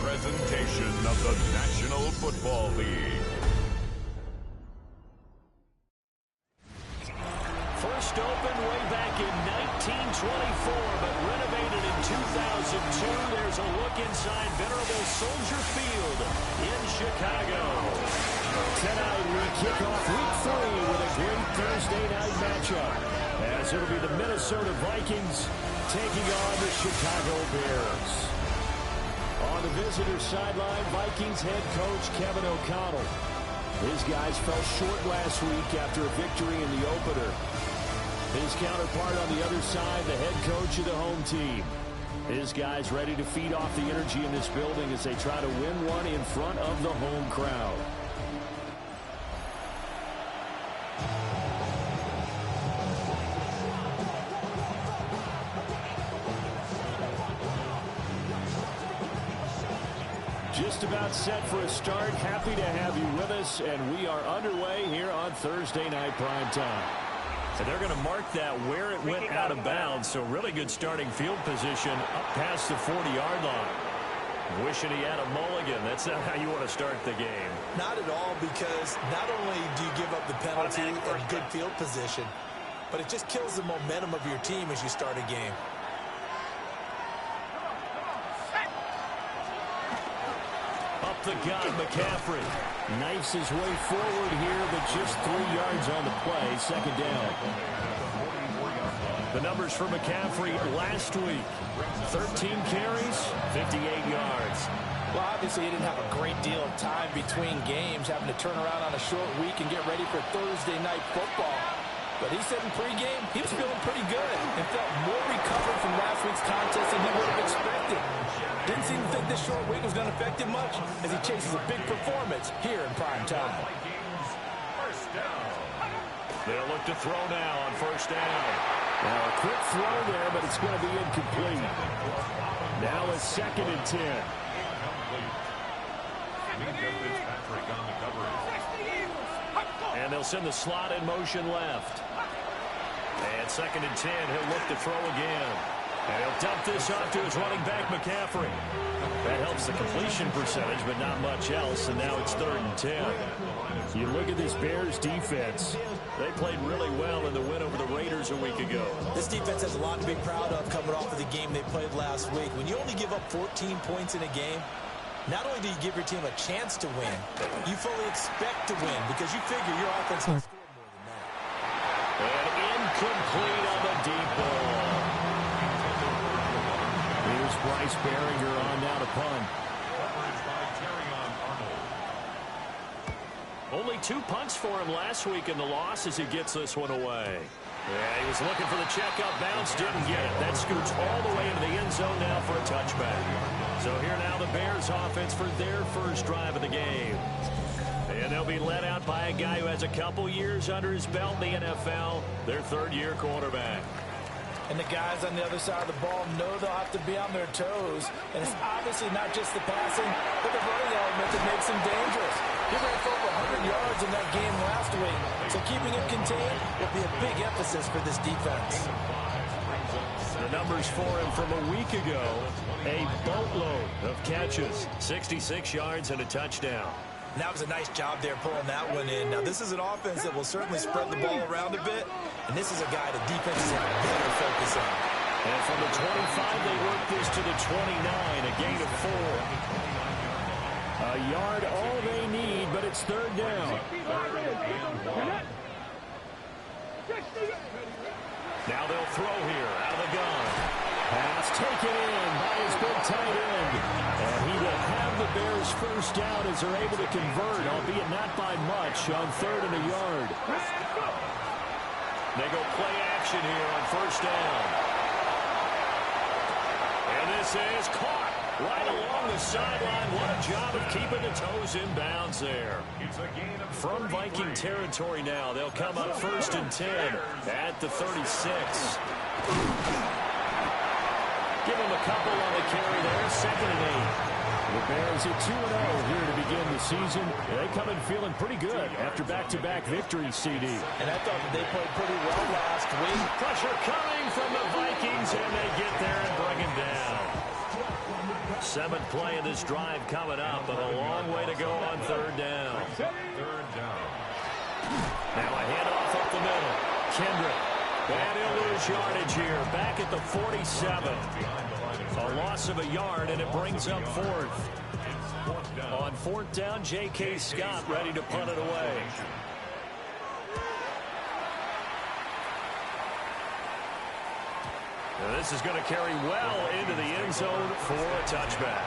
presentation of the National Football League. First opened way back in 1924, but renovated in 2002. There's a look inside venerable Soldier Field in Chicago. Tonight we kick off Week 3 with a great Thursday night matchup, as it'll be the Minnesota Vikings taking on the Chicago Bears. On the visitor sideline, Vikings head coach Kevin O'Connell. His guys fell short last week after a victory in the opener. His counterpart on the other side, the head coach of the home team. His guys ready to feed off the energy in this building as they try to win one in front of the home crowd. Just about set for a start. Happy to have you with us, and we are underway here on Thursday Night Primetime. And they're going to mark that where it went out of bounds, so really good starting field position up past the 40-yard line. Wishing he had a mulligan. That's not how you want to start the game. Not at all, because not only do you give up the penalty and good field position, but it just kills the momentum of your team as you start a game. Up the gut, McCaffrey knifes his way forward here, but just 3 yards on the play. Second down. The numbers for McCaffrey last week: 13 carries, 58 yards. Well, obviously he didn't have a great deal of time between games, having to turn around on a short week and get ready for Thursday night football. But he said in pregame he was feeling pretty good and felt more recovered from last week's contest than he would have expected. Didn't seem to think this short week was going to affect him much as he chases a big performance here in prime time. They'll look to throw now on first down. Now a quick throw there, but it's going to be incomplete. Now a 2nd and 10. And they'll send the slot in motion left. And 2nd and 10, he'll look to throw again. And he'll dump this off to his running back, McCaffrey. That helps the completion percentage, but not much else. And now it's 3rd and 10. You look at this Bears defense. They played really well in the win over the Raiders a week ago. This defense has a lot to be proud of coming off of the game they played last week. When you only give up 14 points in a game, not only do you give your team a chance to win, you fully expect to win because you figure your offense will score more than that. And incomplete on the deep ball. Here's Bryce Behringer on now to punt. Only 2 punts for him last week in the loss as he gets this one away. Yeah, he was looking for the checkup bounce, didn't get it. That scoots all the way into the end zone now for a touchback. So here now the Bears offense for their first drive of the game. And they'll be led out by a guy who has a couple years under his belt in the NFL, their 3rd-year quarterback. And the guys on the other side of the ball know they'll have to be on their toes. And it's obviously not just the passing, but the running element that makes him dangerous. He ran for over 100 yards in that game last week. So keeping him contained will be a big emphasis for this defense. The numbers for him from a week ago, a boatload of catches, 66 yards and a touchdown. And that was a nice job there pulling that one in. Now, this is an offense that will certainly spread the ball around a bit, and this is a guy that defenses have better focus on. And from the 25, they work this to the 29, a gain of 4. A yard all they need, but it's 3rd down. Now they'll throw here out of the gun. Pass taken in by his big tight end. And he will have the Bears first down as they're able to convert, albeit not by much, on 3rd and a yard. They go play action here on first down. And this is caught right along the sideline. What a job of keeping the toes in bounds there. From Viking territory now, they'll come up 1st and 10 at the 36. Give him a couple on the carry there, 2nd and 8. The Bears at 2-0 here to begin the season. They come in feeling pretty good after back-to-back victories, CD. And I thought that they played pretty well last week. Pressure coming from the Vikings, and they get there and bring him down. Seventh play of this drive coming up, but a long way to go on third down. Third down. Now a handoff up the middle. Kendrick. And he'll lose yardage here. Back at the 47. A loss of a yard, and it brings up fourth. On fourth down, J.K. Scott ready to punt it away. Now this is going to carry well into the end zone for a touchback.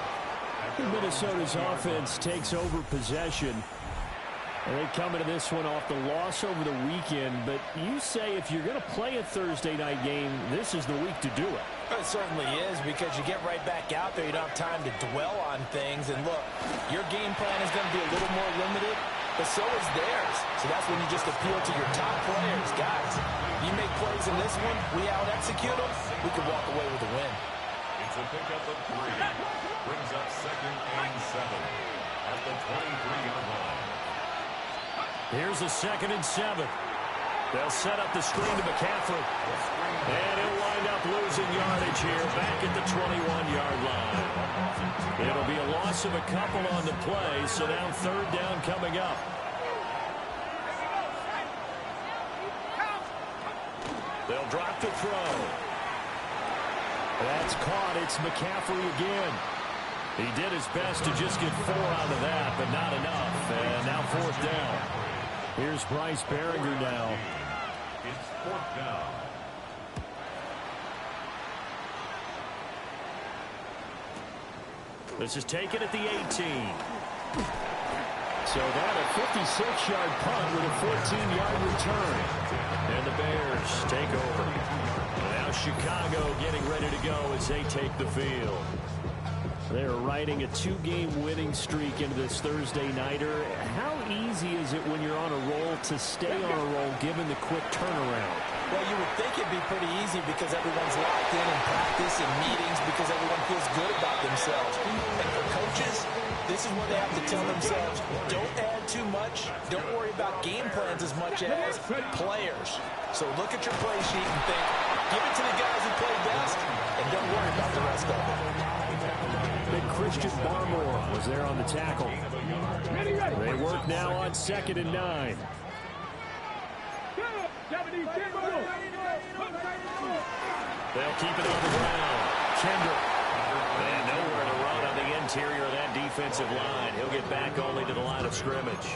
Minnesota's offense takes over possession. And they come into this one off the loss over the weekend. But you say if you're going to play a Thursday night game, this is the week to do it. It certainly is, because you get right back out there. You don't have time to dwell on things. And look, your game plan is going to be a little more limited, but so is theirs. So that's when you just appeal to your top players. Guys, you make plays in this one, we out-execute them, we can walk away with a win. It's a pickup of 3. Brings up 2nd and 7 at the 23-yard line. Here's a 2nd and 7. They'll set up the screen to McCaffrey. And he'll wind up losing yardage here back at the 21-yard line. It'll be a loss of a couple on the play, so now third down coming up. They'll drop to throw. That's caught. It's McCaffrey again. He did his best to just get 4 out of that, but not enough. And now fourth down. Here's Bryce Behringer now. It's fourth down. This is taken at the 18. So that a 56-yard punt with a 14-yard return. And the Bears take over. Now Chicago getting ready to go as they take the field. They're riding a 2-game winning streak into this Thursday nighter. How easy is it when you're on a roll to stay on a roll given the quick turnaround? Well, you would think it'd be pretty easy because everyone's locked in practice and meetings because everyone feels good about themselves. And for coaches, this is where they have to tell themselves, don't add too much, don't worry about game plans as much as players. So look at your play sheet and think, give it to the guys who play best, and don't worry about the rest of it. Big Christian Barmore was there on the tackle. They work now on 2nd and 9. They'll keep it on the ground. Kendrick. And nowhere to run on the interior of that defensive line. He'll get back only to the line of scrimmage.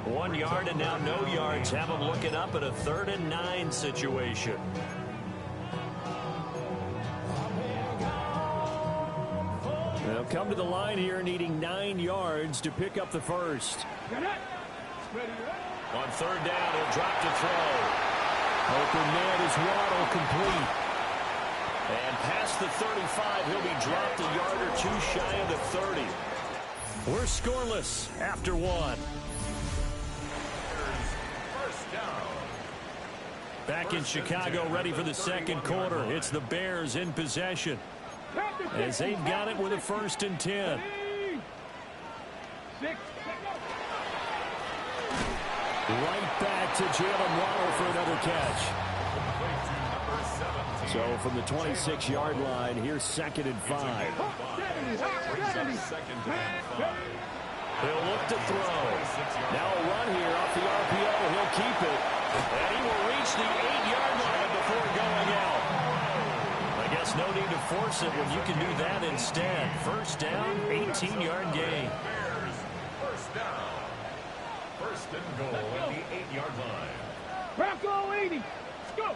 1 yard and now no yards. Have them looking up at a 3rd and 9 situation. They'll come to the line here needing 9 yards to pick up the first. On 3rd down, he'll drop to throw. Open man is Waddle complete. And past the 35, he'll be dropped a yard or 2 shy of the 30. We're scoreless after 1. First down. Back in Chicago, ready for the second quarter. It's the Bears in possession, as they've got it with a 1st and 10. Right back to Jalen Waddle for another catch. So from the 26-yard line, here's 2nd and 5. He'll look to throw. Now a run here off the RPO. He'll keep it. And he will reach the 8-yard line before going out. I guess no need to force it when you can do that instead. First down, 18-yard gain. First down. First and goal at the 8-yard line. Bronco 80. Go.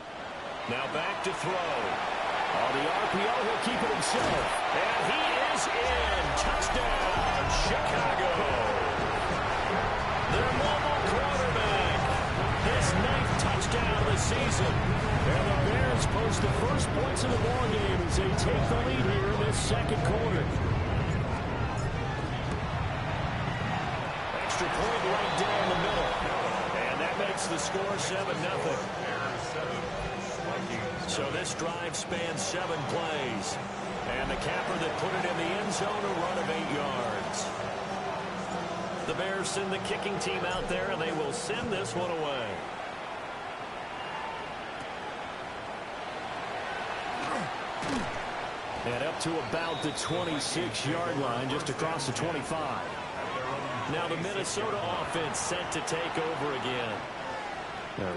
Now back to throw. On the RPO, he'll keep it himself. And he is in. Touchdown, Chicago. Their mobile quarterback. His 9th touchdown of the season. And the Bears post the first points of the ballgame as they take the lead here in this second quarter. Extra point right down the middle. And that makes the score 7-0. So this drive spans 7 plays. And the capper that put it in the end zone, a run of 8 yards. The Bears send the kicking team out there, and they will send this one away. And up to about the 26-yard line, just across the 25. Now the Minnesota offense set to take over again.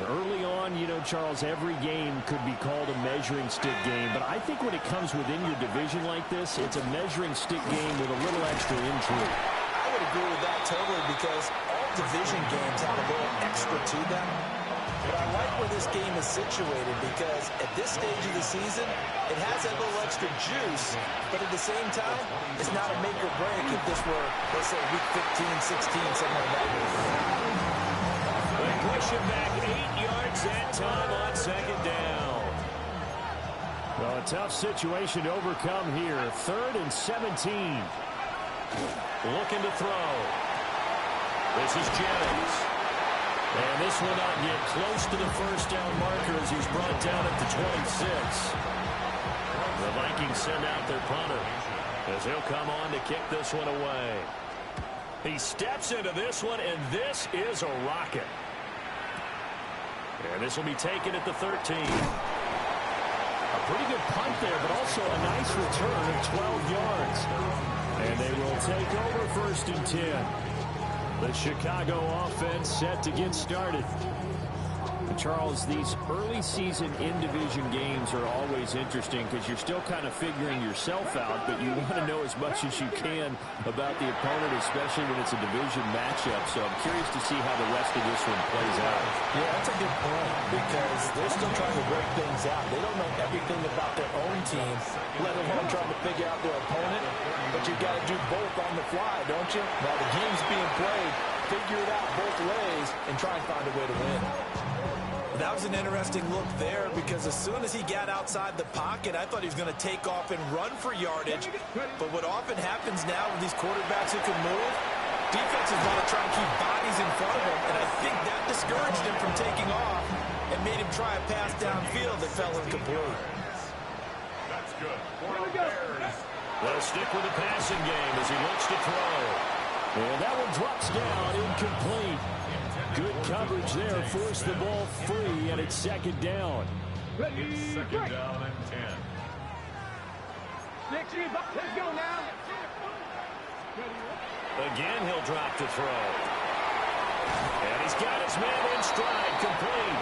Early on, you know, Charles, every game could be called a measuring stick game. But I think when it comes within your division like this, it's a measuring stick game with a little extra intrigue. I would agree with that totally because all division games have a little extra to them. But I like where this game is situated because at this stage of the season, it has that little extra juice. But at the same time, it's not a make or break if this were, let's say, week 15, 16, something like that. They push him back 8 yards that time on second down. Well, a tough situation to overcome here. 3rd and 17. Looking to throw. This is Jennings. And this will not get close to the first down marker as he's brought down at the 26. The Vikings send out their punter as he'll come on to kick this one away. He steps into this one, and this is a rocket. And this will be taken at the 13. A pretty good punt there, but also a nice return of 12 yards. And they will take over 1st and 10. The Chicago offense set to get started. And Charles, these early season in-division games are always interesting because you're still kind of figuring yourself out, but you want to know as much as you can about the opponent, especially when it's a division matchup. So I'm curious to see how the rest of this one plays out. Yeah, that's a good point because they're still trying to work things out. They don't know everything about their own team, let alone trying to figure out their opponent. But you got to do both on the fly, don't you? While the game's being played, figure it out both ways and try and find a way to win. That was an interesting look there because as soon as he got outside the pocket, I thought he was going to take off and run for yardage. But what often happens now with these quarterbacks who can move, defenses want to try and keep bodies in front of him, and I think that discouraged him from taking off and made him try a pass downfield that fell incomplete. That's good. They'll stick with the passing game as he looks to throw. And that one drops down, incomplete. Good coverage there, forced the ball free, and it's 2nd down. It's 2nd down and 10. Let's go now. Again, he'll drop to throw. And he's got his man in stride, complete.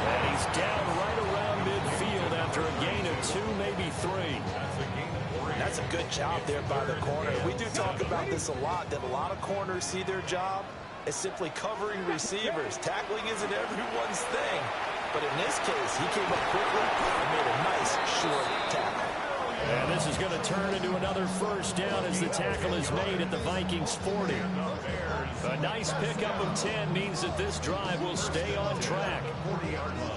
And he's down right around midfield after a gain of 2, maybe 3. That's a gain of 3. That's a good job there by the corner. We do talk about this a lot, that a lot of corners see their job as simply covering receivers. Tackling isn't everyone's thing. But in this case, he came up quickly and made a nice short tackle. And this is going to turn into another 1st down as the tackle is made at the Vikings 40. A nice pickup of 10 means that this drive will stay on track.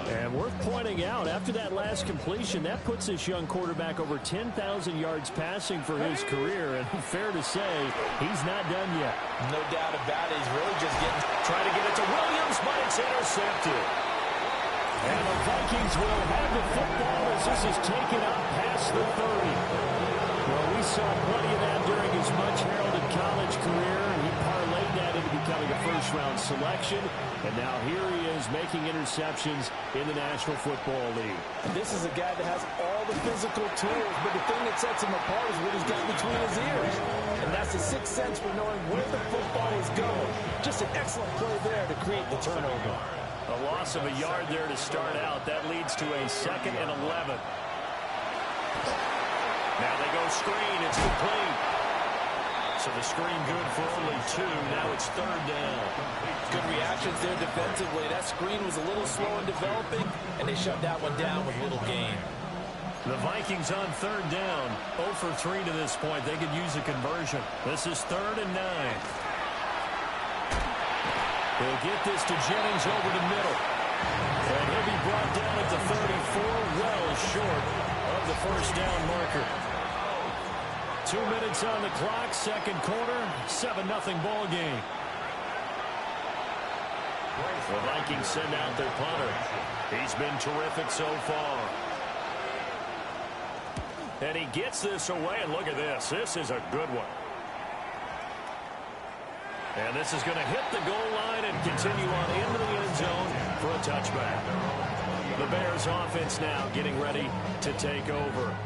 And worth pointing out, after that last completion, that puts this young quarterback over 10,000 yards passing for his career. And fair to say, he's not done yet. No doubt about it. He's really just trying to get it to Williams, but it's intercepted. And the Vikings will have the football as this is taken up past the 30. Well, we saw plenty of that during his much-heralded college career. He parlayed that into becoming a first-round selection. And now here he is making interceptions in the National Football League. This is a guy that has all the physical tools, but the thing that sets him apart is what he's got between his ears. And that's the sixth sense for knowing where the football is going. Just an excellent play there to create the turnover. A loss of a yard there to start out. That leads to a 2nd and 11. Now they go screen. It's complete. So the screen good for only 2. Now it's 3rd down. Good reactions there defensively. That screen was a little slow in developing, and they shut that one down with little gain. The Vikings on 3rd down. 0 for 3 to this point. They could use a conversion. This is 3rd and 9. They'll get this to Jennings over the middle. And he'll be brought down at the 34, well short of the 1st down marker. 2 minutes on the clock, 2nd quarter, 7-0 ball game. The Vikings send out their punter. He's been terrific so far. And he gets this away, and look at this. This is a good one. And this is going to hit the goal line and continue on into the end zone for a touchback. The Bears offense now getting ready to take over.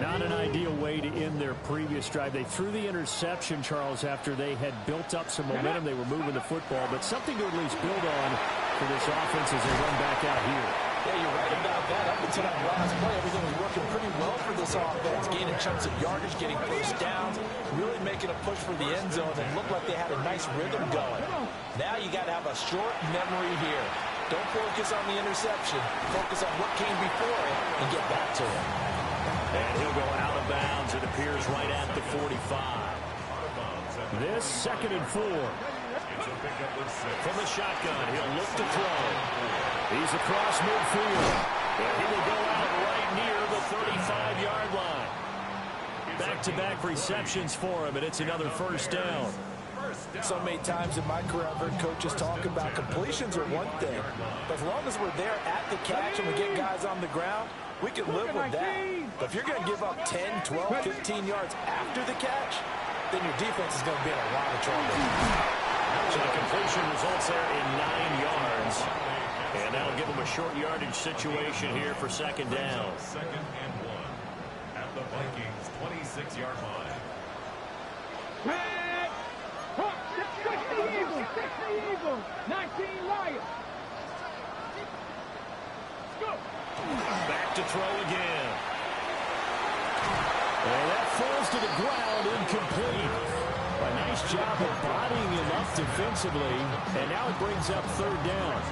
Not an ideal way to end their previous drive. They threw the interception, Charles, after they had built up some momentum. They were moving the football, but something to at least build on for this offense as they run back out here. Yeah, you're right about that. Up until that last play, everything was working pretty well for this offense. Gaining chunks of yardage, getting first downs, really making a push for the end zone, and looked like they had a nice rhythm going. Now you got to have a short memory here. Don't focus on the interception. Focus on what came before it and get back to it. And he'll go out of bounds. It appears right at the 45. This 2nd and 4. From the shotgun, he'll look to throw. He's across midfield. And he will go out right near the 35-yard line. Back-to-back receptions for him, and it's another first down. So many times in my career, I've heard coaches talk about completions are one thing. But as long as we're there at the catch and we get guys on the ground, we can live with that. But if you're going to give up 10, 12, 15 yards after the catch, then your defense is going to be in a lot of trouble. So the completion results there in 9 yards. And that'll give them a short yardage situation here for 2nd down. 2nd and 1 at the Vikings 26-yard line. Red! Hawk, 60 Eagles! 60 Eagles! 19 Lions! Let's go! Back to throw again. And that falls to the ground, incomplete. A nice job of bodying him up defensively, and now it brings up 3rd down.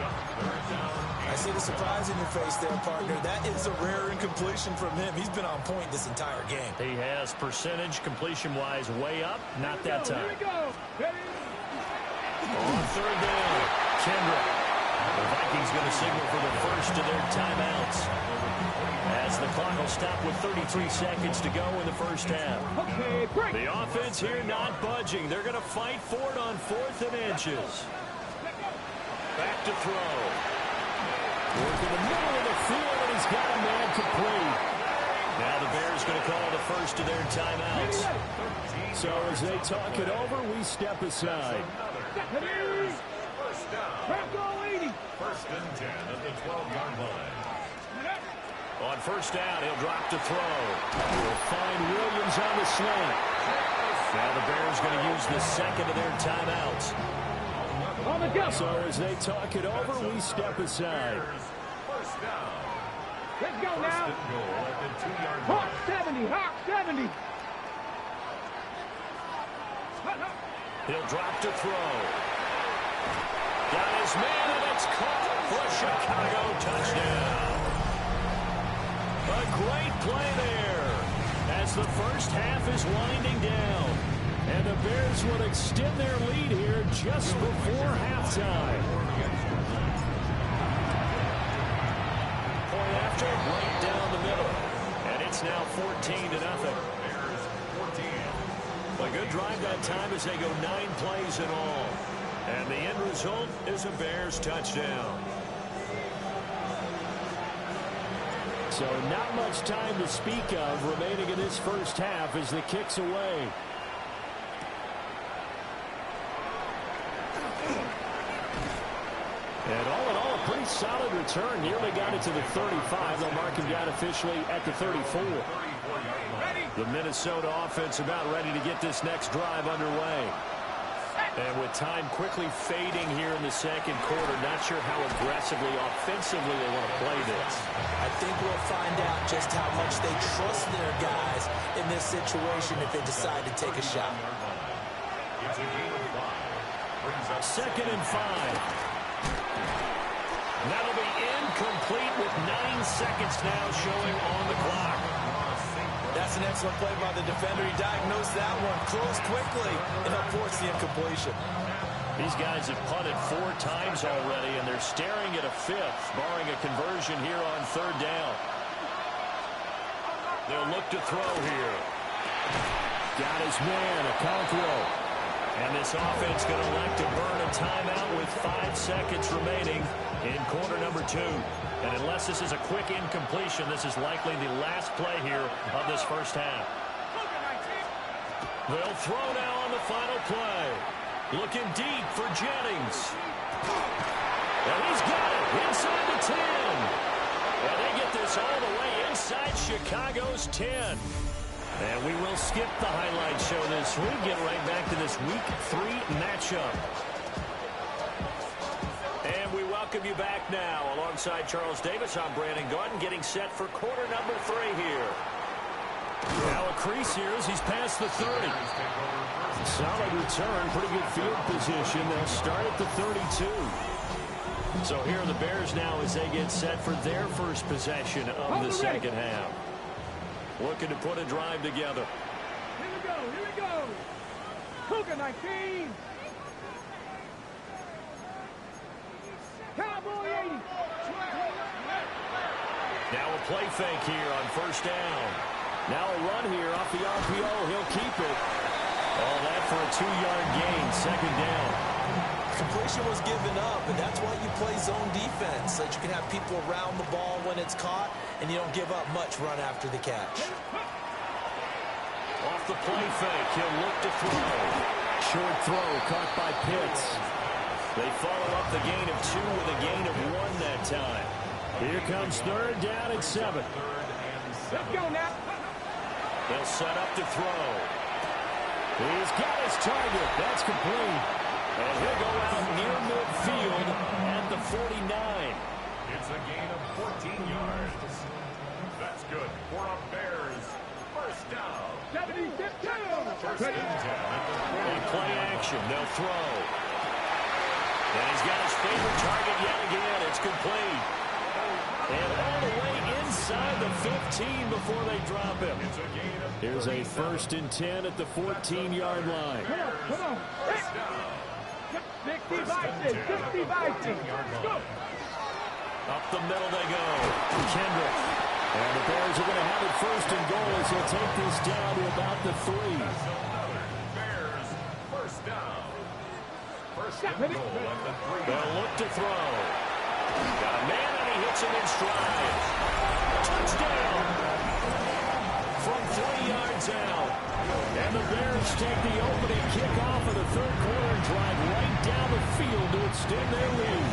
I see the surprise in your face there, partner. That is a rare incompletion from him. He's been on point this entire game. He has percentage completion-wise way up. Not that time. Here we go! Ready? On 3rd down, Kendrick. The Vikings going to signal for the first of their timeouts, as the clock will stop with 33 seconds to go in the first half. Okay, break! The offense here not budging. They're going to fight for it on 4th and inches. Back to throw. Work in the middle of the field, and he's got a man complete. Now the Bears going to call the first of their timeouts. So as they talk it over, we step aside. Bronco 80! 1st and 10 at the 12-yard line. On 1st down, he'll drop to throw. We'll find Williams on the slant. Now the Bears going to use the 2nd of their timeouts. On the go! So as they talk it over, we step aside. 1st down. Let's go 1st now! and goal at the 2-yard Hawk line. 70! Hawk 70! He'll drop to throw. Got his man, and it's caught for a Chicago touchdown. A great play there as the first half is winding down. And the Bears will extend their lead here just before halftime. Point after, right down the middle. And it's now 14-0. Bears 14. A good drive that time as they go 9 plays in all. And the end result is a Bears touchdown. So not much time to speak of remaining in this first half as the kick's away. And all in all, a pretty solid return. Nearly got it to the 35. They'll mark him down officially at the 34. The Minnesota offense about ready to get this next drive underway. And with time quickly fading here in the 2nd quarter, not sure how aggressively, offensively they want to play this. I think we'll find out just how much they trust their guys in this situation if they decide to take a shot. It's a game of 5. Brings up 2nd and 5. That'll be incomplete with 9 seconds now showing on the clock. That's an excellent play by the defender. He diagnosed that one, closed quickly, and up forced the incompletion. These guys have punted 4 times already, and they're staring at a 5th, barring a conversion here on 3rd down. They'll look to throw here. Got his man, Okonkwo. And this offense going to elect to burn a timeout with 5 seconds remaining in quarter number 2. And unless this is a quick incompletion, this is likely the last play here of this first half. They'll throw now on the final play. Looking deep for Jennings. And he's got it inside the 10. And they get this all the way inside Chicago's 10. And we will skip the highlight show this week. Get right back to this Week 3 matchup. And we welcome you back now. Alongside Charles Davis, I'm Brandon Gaudin, getting set for quarter number 3 here. Now a crease here as he's past the 30. Solid return, pretty good field position. They'll start at the 32. So here are the Bears now as they get set for their first possession of the second half. Looking to put a drive together. Here we go, here we go. Cougar 19. Cowboy 80. Now a play fake here on first down. Now a run here off the RPO. He'll keep it. All that for a 2-yard gain, second down. Completion was given up, and that's why you play zone defense, so that you can have people around the ball when it's caught, and you don't give up much run after the catch. Off the play fake, he'll look to throw. Short throw caught by Pitts. They follow up the gain of 2 with a gain of 1 that time. Here comes third down and 7. Let's go now. They'll set up to throw. He's got his target. That's complete. And he'll go out near midfield at the 49. It's a gain of 14 yards. That's good for a Bears first down. 72. First and 10 at the 40. On play action, they'll throw. And he's got his favorite target yet again. It's complete. And all the way inside the 15 before they drop him. It's a gain of Here's a first and 10 at the 14-yard line. Come on. 60 Vikings. 60 Vikings. Let's go. Up the middle they go. Kendrick. And the Bears are going to have it first and goal as he'll take this down to about the 3. Bears first down. First and goal at the 3. They'll look to throw. Got a man and he hits him in stride. Touchdown. From 3 yards out. And the Bears take the opening kickoff of the third quarter and drive right down the field to extend their lead.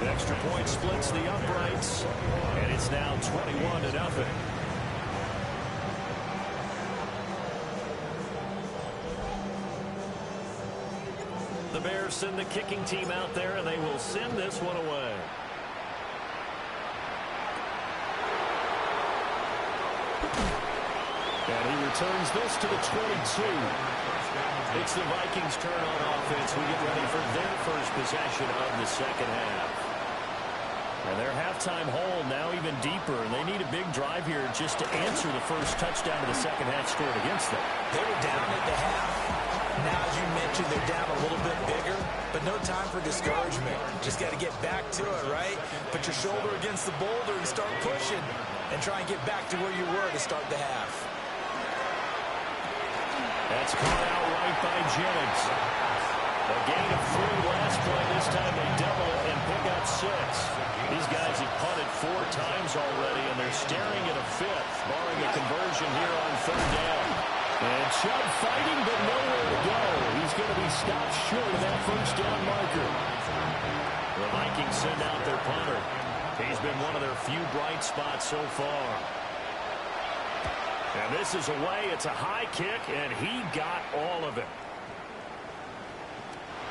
The extra point splits the uprights, and it's now 21-0. The Bears send the kicking team out there, and they will send this one away. And he returns this to the 22. It's the Vikings' turn on offense. We get ready for their first possession of the second half. And their halftime hole now even deeper, and they need a big drive here just to answer the first touchdown of the second half scored against them. They were down at the half. Now, as you mentioned, they're down a little bit bigger, but no time for discouragement. Just got to get back to it, right? Put your shoulder against the boulder and start pushing, and try and get back to where you were to start the half. That's caught out right by Jennings. A gain of 3 last play. This time they double it and pick up 6. These guys have punted 4 times already, and they're staring at a 5th, barring a conversion here on third down. And Chubb fighting, but nowhere to go. He's going to be stopped short of that first down marker. The Vikings send out their punter. He's been one of their few bright spots so far. And this is away. It's a high kick, and he got all of it.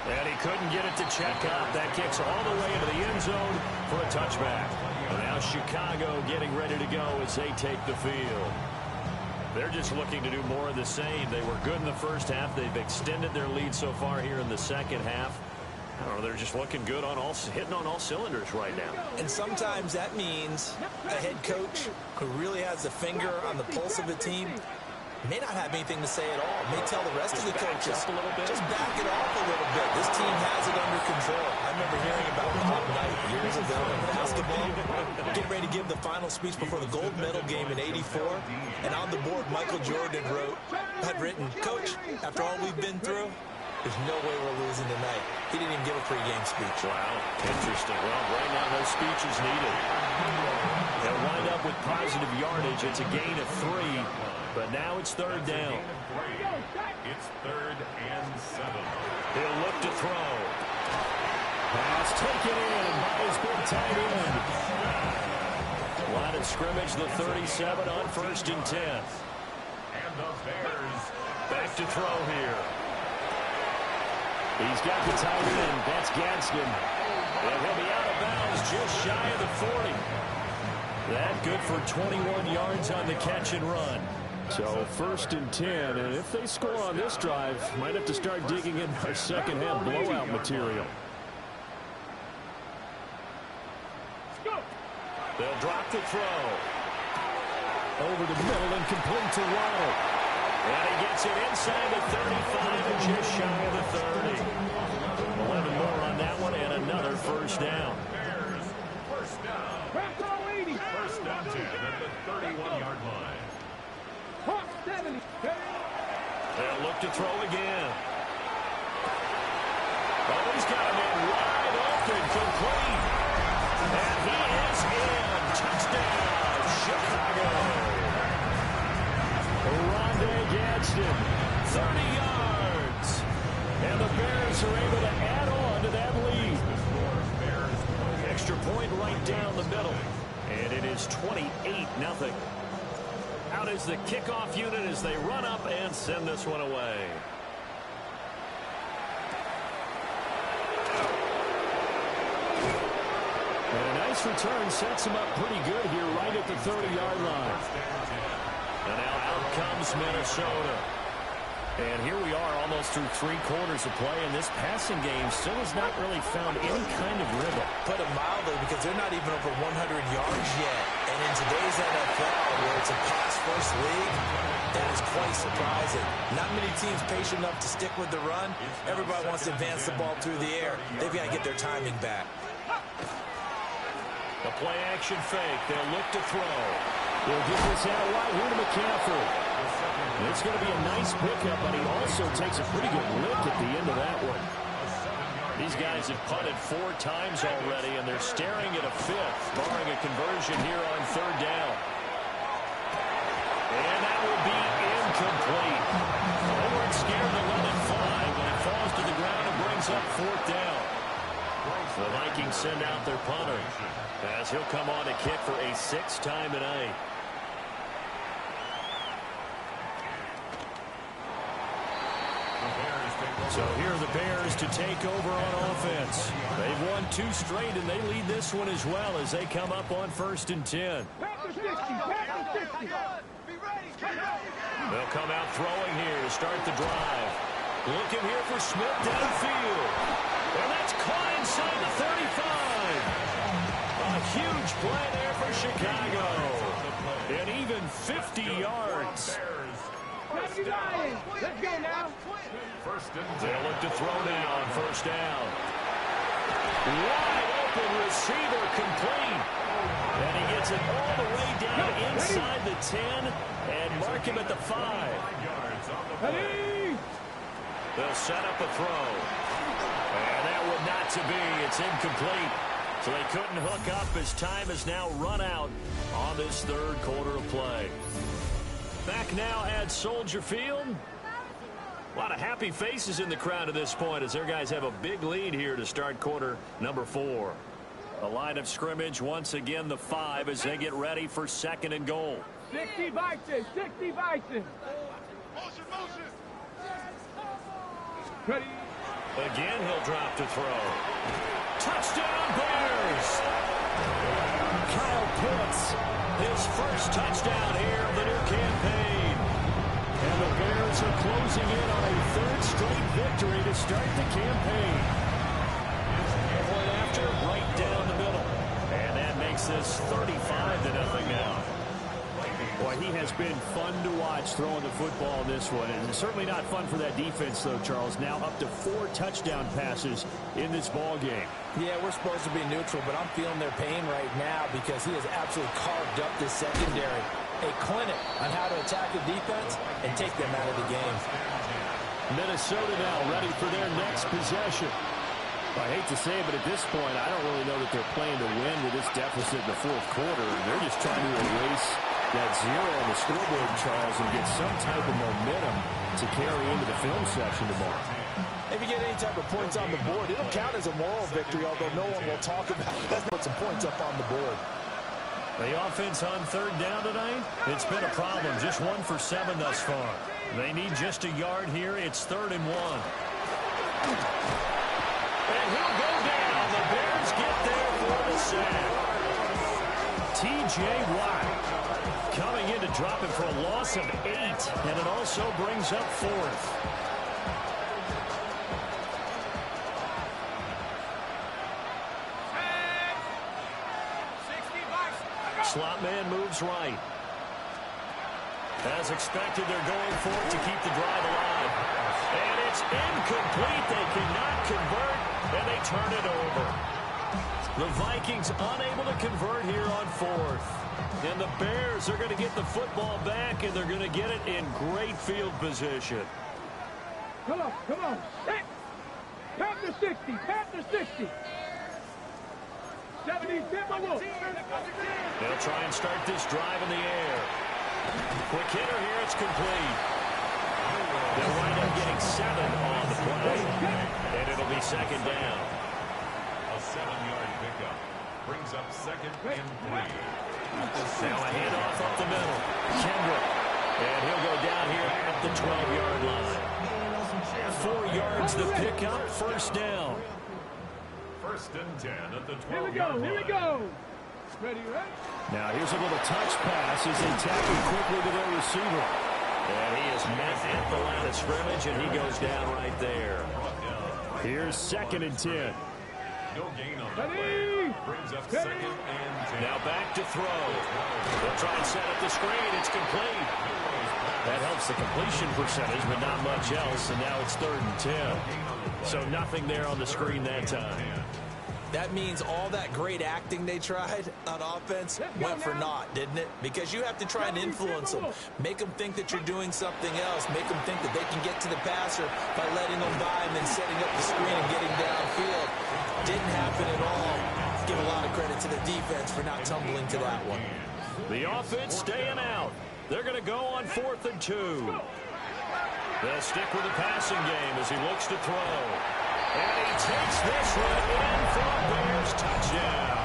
And he couldn't get it to check up. That kicks all the way into the end zone for a touchback. And now Chicago getting ready to go as they take the field. They're just looking to do more of the same. They were good in the first half. They've extended their lead so far here in the second half. I don't know, they're just looking good on hitting on all cylinders right now. And sometimes that means a head coach who really has a finger on the pulse of a team may not have anything to say at all. May tell the rest of the coaches, just back it off a little bit. This team has it under control. I remember hearing about Bob Knight years ago in basketball, getting ready to give the final speech before the gold medal game in '84. And on the board, Michael Jordan had written, "Coach, after all we've been through, there's no way we're losing tonight." He didn't even give a pregame speech. Wow, interesting. Well, right now no speech is needed. They'll wind up with positive yardage. It's a gain of 3, but now it's third down. It's 3rd and 7. He'll look to throw. Pass taken in by his big tight end. Line of scrimmage, the 37 on 1st and 10. And the Bears back to throw here. He's got the tight end. That's Gadsden. And he'll be out of bounds just shy of the 40. That good for 21 yards on the catch and run. So 1st and 10, and if they score on this drive, might have to start digging in our second half blowout material. They'll drop the throw. Over the middle and complete to Waddle. And he gets it inside the 35 and just shy of the 30. 11 more on that one and another first down. Bears first down. First down 10 at the 31-yard line. 70. They'll look to throw again. Oh, he's got him in wide open, complete. And he is in. Touchdown, Chicago. Rondé Gadsden, 30 yards. And the Bears are able to add on to that lead. Extra point right down the middle. And it is 28-0. Out is the kickoff unit as they run up and send this one away. And a nice return sets him up pretty good here right at the 30-yard line. And now out comes Minnesota. And here we are almost through 3 quarters of play, and this passing game still has not really found any kind of rhythm. Put it mildly, because they're not even over 100 yards yet. And in today's NFL, where it's a pass-first league, that is quite surprising. Not many teams patient enough to stick with the run. Everybody wants to advance the ball through the air. They've got to get their timing back. The play-action fake. They'll look to throw. They'll get this out wide here to McCaffrey. It's going to be a nice pickup, but he also takes a pretty good lift at the end of that one. These guys have punted 4 times already, and they're staring at a 5th, barring a conversion here on 3rd down. And that will be incomplete. They weren't scared to let it fly, but it falls to the ground and brings up 4th down. The Vikings send out their punter, as he'll come on to kick for a 6th time tonight. So here are the Bears to take over on offense. They've won 2 straight, and they lead this one as well as they come up on 1st and 10. They'll come out throwing here to start the drive. Looking here for Smith downfield. And that's caught inside the 35. A huge play there for Chicago. And even 50 yards. Let's go now. They'll look to throw now on 1st down. Wide open receiver complete. And he gets it all the way down inside the 10 and mark him at the 5. They'll set up a throw. And that would not to be. It's incomplete. So they couldn't hook up as time has now run out on this 3rd quarter of play. Back now at Soldier Field. A lot of happy faces in the crowd at this point as their guys have a big lead here to start quarter number 4. The line of scrimmage once again the 5 as they get ready for 2nd and goal. 60 Vikings, 60 Vikings. Ready. Again he'll drop to throw. Touchdown Bears! Kyle Pitts, his first touchdown here of the new campaign. And the Bears are closing in on a 3rd straight victory to start the campaign. Point after, right down the middle. And that makes this 35-0 now. Boy, he has been fun to watch throwing the football in this one. And certainly not fun for that defense, though, Charles. Now up to 4 touchdown passes in this ball game. Yeah, we're supposed to be neutral, but I'm feeling their pain right now because he has absolutely carved up this secondary. A clinic on how to attack the defense and take them out of the game. Minnesota now ready for their next possession. I hate to say it, but at this point, I don't really know that they're playing to win with this deficit in the 4th quarter. They're just trying to erase that 0 on the scoreboard, Charles, and get some type of momentum to carry into the film section tomorrow. If you get any type of points on the board, it'll count as a moral victory, although no one will talk about it. Let's put some points up on the board. The offense on third down tonight, it's been a problem. Just 1 for 7 thus far. They need just a yard here. It's 3rd and 1. And he'll go down. The Bears get there for the sack. T.J. Watt coming in to drop it for a loss of 8. And it also brings up 4th. Slot man moves right. As expected, they're going for it to keep the drive alive. And it's incomplete. They cannot convert, and they turn it over. The Vikings unable to convert here on 4th. And the Bears are going to get the football back, and they're going to get it in great field position. Come on, come on. Hit. Pat the 60, pat the 60. 70, They'll try and start this drive in the air. Quick hitter here, it's complete. They'll wind up getting 7 on the play. And it'll be 2nd down. A 7-yard pickup brings up 2nd and 3. Now a handoff up the middle. Kendrick. And he'll go down here at the 12-yard line. 4 yards the pickup, 1st down. 1st and 10 at the 12-yard line. Here we go, here we go. Ready, ready? Now here's a little touch pass as they tackle quickly to their receiver. And he is met at the line of scrimmage, and he goes down right there. Here's 2nd and 10. No gain on the play. Brings up 2nd and 10. Now back to throw. They'll try and set up the screen. It's complete. That helps the completion percentage, but not much else, and now it's 3rd and 10. So nothing there on the screen that time. That means all that great acting they tried on offense went for naught, didn't it? Because you have to try and influence them. Make them think that you're doing something else. Make them think that they can get to the passer by letting them by and then setting up the screen and getting downfield. Didn't happen at all. Give a lot of credit to the defense for not tumbling to that one. The offense staying out. They're going to go on 4th and 2. They'll stick with the passing game as he looks to throw. And he takes this one in for a Bears touchdown.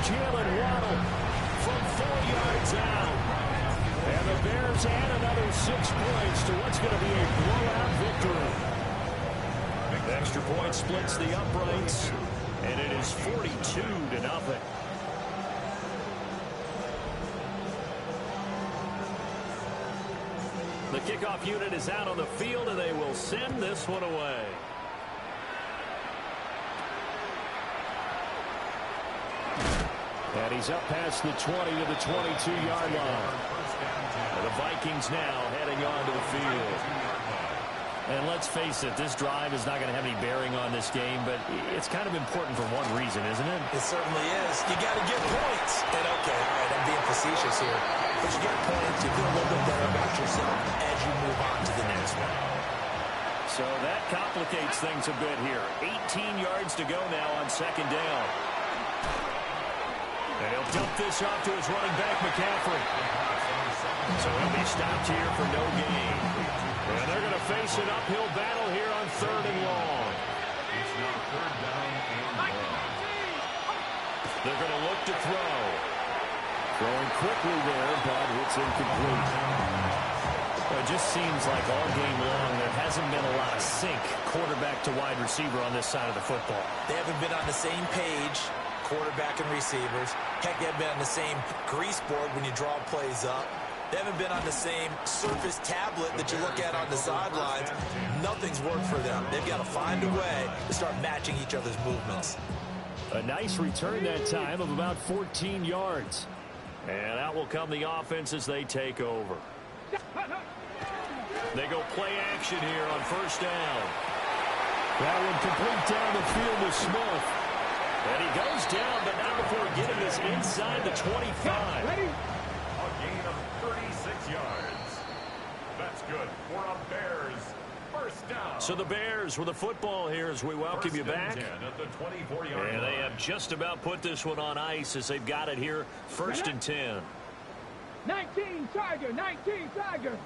Jalen Waddle from 4 yards out. And the Bears add another 6 points to what's going to be a blowout victory. Extra point splits the uprights, and it is 42-0. The kickoff unit is out on the field, and they will send this one away. And he's up past the 20 to the 22-yard line. And the Vikings now heading onto the field. And let's face it, this drive is not going to have any bearing on this game, but it's kind of important for one reason, isn't it? It certainly is. You got to get points. And okay, all right, I'm being facetious here. But you get points, you feel a little bit better about yourself as you move on to the next one. So that complicates things a bit here. 18 yards to go now on 2nd down. And he'll dump this off to his running back, McCaffrey. So he'll be stopped here for no gain. And they're going to face an uphill battle here on 3rd and long. It's now 3rd down and long. They're going to look to throw. Throwing quickly there, but it's incomplete. Well, it just seems like all game long there hasn't been a lot of sync quarterback to wide receiver on this side of the football. They haven't been on the same page, quarterback and receivers. Heck, they haven't been on the same grease board when you draw plays up. They haven't been on the same surface tablet that you look at on the sidelines. Nothing's worked for them. They've got to find a way to start matching each other's movements. A nice return that time of about 14 yards. And out will come the offense as they take over. They go play action here on 1st down. That one complete down the field to Smith. And he goes down, but not before getting this inside the 25. A gain of 36 yards. That's good for a Bears 1st down. So the Bears with the football here as we welcome you back. At the 24-yard And line. they have just about put this one on ice as they've got it here 1st and 10. 19 Tiger, 19 Tiger.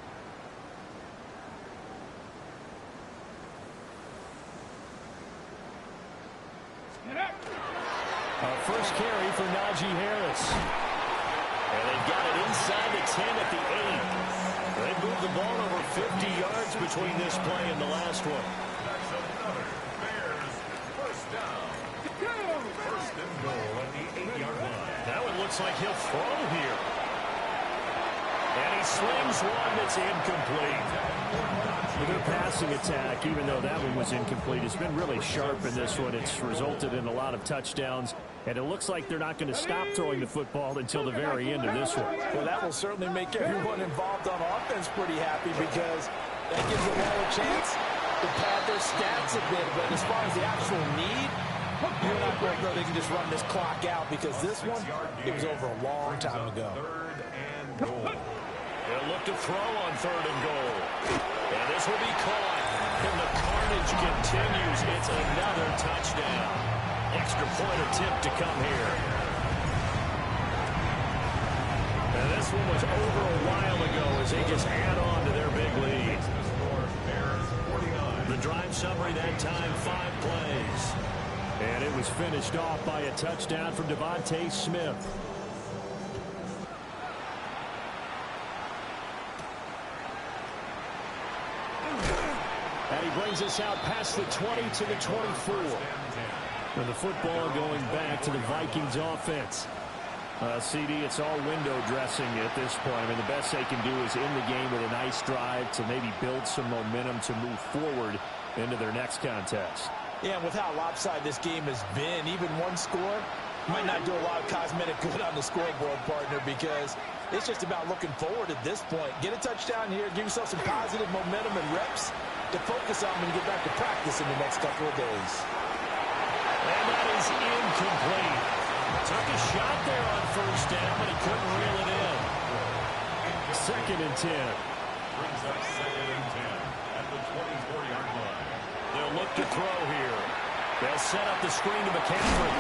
A first carry for Najee Harris. And they've got it inside the 10 at the 8. They moved the ball over 50 yards between this play and the last one. That's another Bears first down. First and goal at the 8-yard line. Now it looks like he'll throw here. And he slings one that's incomplete. Their passing attack, even though that one was incomplete, has been really sharp in this one. It's resulted in a lot of touchdowns, and it looks like they're not going to stop throwing the football until the very end of this one. Well, that will certainly make everyone involved on offense pretty happy because that gives them all a chance to pad their stats a bit. But as far as the actual need, you're not going to know they can just run this clock out because this one, it was over a long time ago. Third and goal. They'll look to throw on 3rd and goal. And this will be caught. And the carnage continues. It's another touchdown. Extra point attempt to come here. And this one was over a while ago as they just add on to their big lead. The drive summary that time, 5 plays. And it was finished off by a touchdown from Devontae Smith. And he brings us out past the 20 to the 24. And the football going back to the Vikings offense. CD, it's all window dressing at this point. I mean, the best they can do is end the game with a nice drive to maybe build some momentum to move forward into their next contest. Yeah, and with how lopsided this game has been, even one score might not do a lot of cosmetic good on the scoreboard, partner, because it's just about looking forward at this point. Get a touchdown here, give yourself some positive momentum and reps to focus on when you get back to practice in the next couple of days. And that is incomplete. Took a shot there on 1st down, but he couldn't reel it in. 2nd and 10. Brings up 2nd and 10 at the 24-yard line. They'll look to throw here. They'll set up the screen to McCaffrey.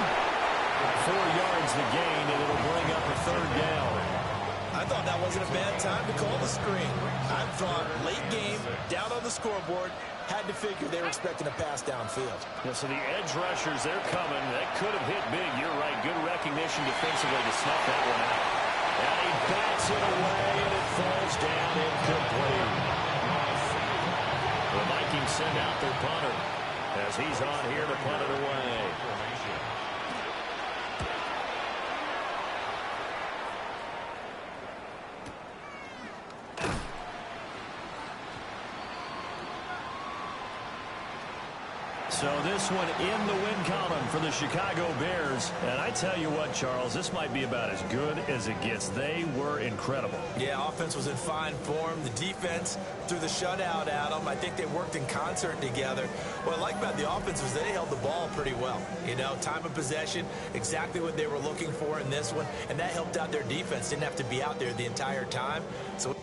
4 yards the gain, and it'll bring up a 3rd down. I thought that wasn't a bad time to call the screen. I thought late game, down on the scoreboard, had to figure they were expecting a pass downfield. Yeah, so the edge rushers, they're coming. That could have hit big. You're right. Good recognition defensively to snuff that one out. And he bats it away, and it falls down incomplete. The Vikings send out their punter as he's on here to punt it away. So this one in the win column for the Chicago Bears. And I tell you what, Charles, this might be about as good as it gets. They were incredible. Yeah, offense was in fine form. The defense threw the shutout at them. I think they worked in concert together. What I like about the offense was they held the ball pretty well. You know, time of possession, exactly what they were looking for in this one. And that helped out their defense. Didn't have to be out there the entire time. So